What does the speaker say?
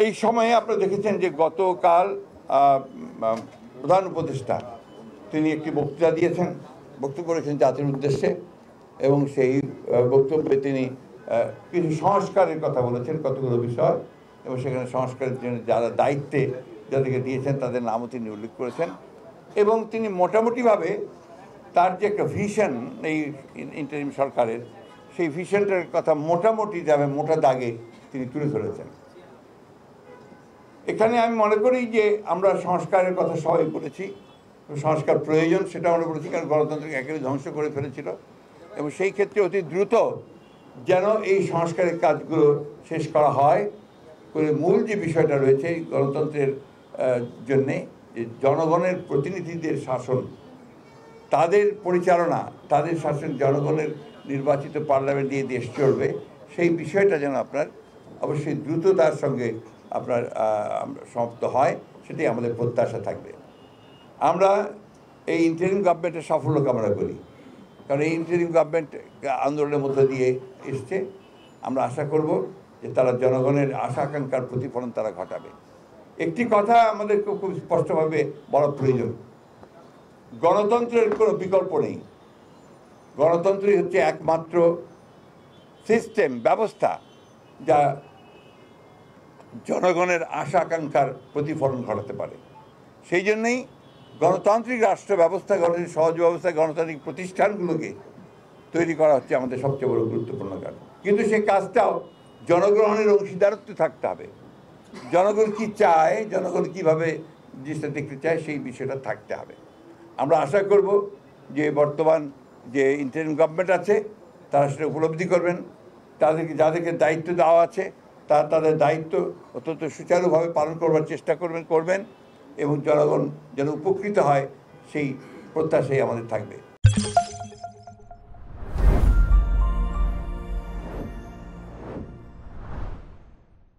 এই সময়ে আপনারা দেখেছেন যে গতকাল প্রধান উপদেষ্টা তিনি একটি বক্তৃতা দিয়েছেন, বক্তব্য করেছেন জাতির উদ্দেশ্যে, এবং সেই বক্তব্যে তিনি কিছু সংস্কারের কথা বলেছেন, কতগুলো বিষয়, এবং সেখানে সংস্কারের জন্য যারা দায়িত্বে যাদেরকে দিয়েছেন তাদের নামও তিনি উল্লেখ করেছেন। এবং তিনি মোটামুটিভাবে তার যে একটা ভিশন এই ইন্টারিম সরকারের, সেই ভিশনটার কথা মোটামুটি যাবে মোটা দাগে তিনি তুলে ধরেছেন। এখানে আমি মনে করি যে আমরা সংস্কারের কথা সবাই বলেছি, সংস্কার প্রয়োজন সেটা আমরা বলেছি, কারণ গণতন্ত্রকে একেবারে ধ্বংস করে ফেলেছিল, এবং সেই ক্ষেত্রে অতি দ্রুত যেন এই সংস্কারের কাজগুলো শেষ করা হয়। করে মূল যে বিষয়টা রয়েছে এই গণতন্ত্রের জন্যে, যে জনগণের প্রতিনিধিদের শাসন, তাদের পরিচালনা, তাদের শাসন, জনগণের নির্বাচিত পার্লামেন্ট দিয়ে দেশ চলবে, সেই বিষয়টা যেন আপনার অবশ্যই দ্রুততার সঙ্গে আপনার সমাপ্ত হয়, সেটাই আমাদের প্রত্যাশা থাকবে। আমরা এই ইন্টারিম গভর্নমেন্টের সাফল্য কামনা করি, কারণ এই ইন্টারিম গভর্নমেন্ট আন্দোলনের মধ্যে দিয়ে এসছে। আমরা আশা করব যে তারা জনগণের আশা আকাঙ্ক্ষার প্রতিফলন তারা ঘটাবে। একটি কথা আমাদেরকে খুব স্পষ্টভাবে বলা প্রয়োজন, গণতন্ত্রের কোনো বিকল্প নেই। গণতন্ত্রই হচ্ছে একমাত্র সিস্টেম, ব্যবস্থা যা জনগণের আশা আকাঙ্ক্ষার প্রতিফলন ঘটাতে পারে। সেই জন্যই গণতান্ত্রিক রাষ্ট্র ব্যবস্থা, গণতান্ত্রিক সহজ ব্যবস্থা, গণতান্ত্রিক প্রতিষ্ঠানগুলোকে তৈরি করা হচ্ছে আমাদের সবচেয়ে বড় গুরুত্বপূর্ণ কাজ। কিন্তু সেই কাজটাও জনগ্রহণের অংশীদারত্ব থাকতে হবে। জনগণ কি চায়, জনগণ কীভাবে জিনিসটা দেখতে চায়, সেই বিষয়টা থাকতে হবে। আমরা আশা করব যে বর্তমান যে ইন্টারিম গভর্নমেন্ট আছে তারা সেটা উপলব্ধি করবেন, তাদেরকে যাদেরকে দায়িত্ব দেওয়া আছে তারা তাদের দায়িত্ব অত্যন্ত সুচারুভাবে পালন করবার চেষ্টা করবেন এবং জনগণ যেন উপকৃত হয় সেই প্রত্যাশাই আমাদের থাকবে।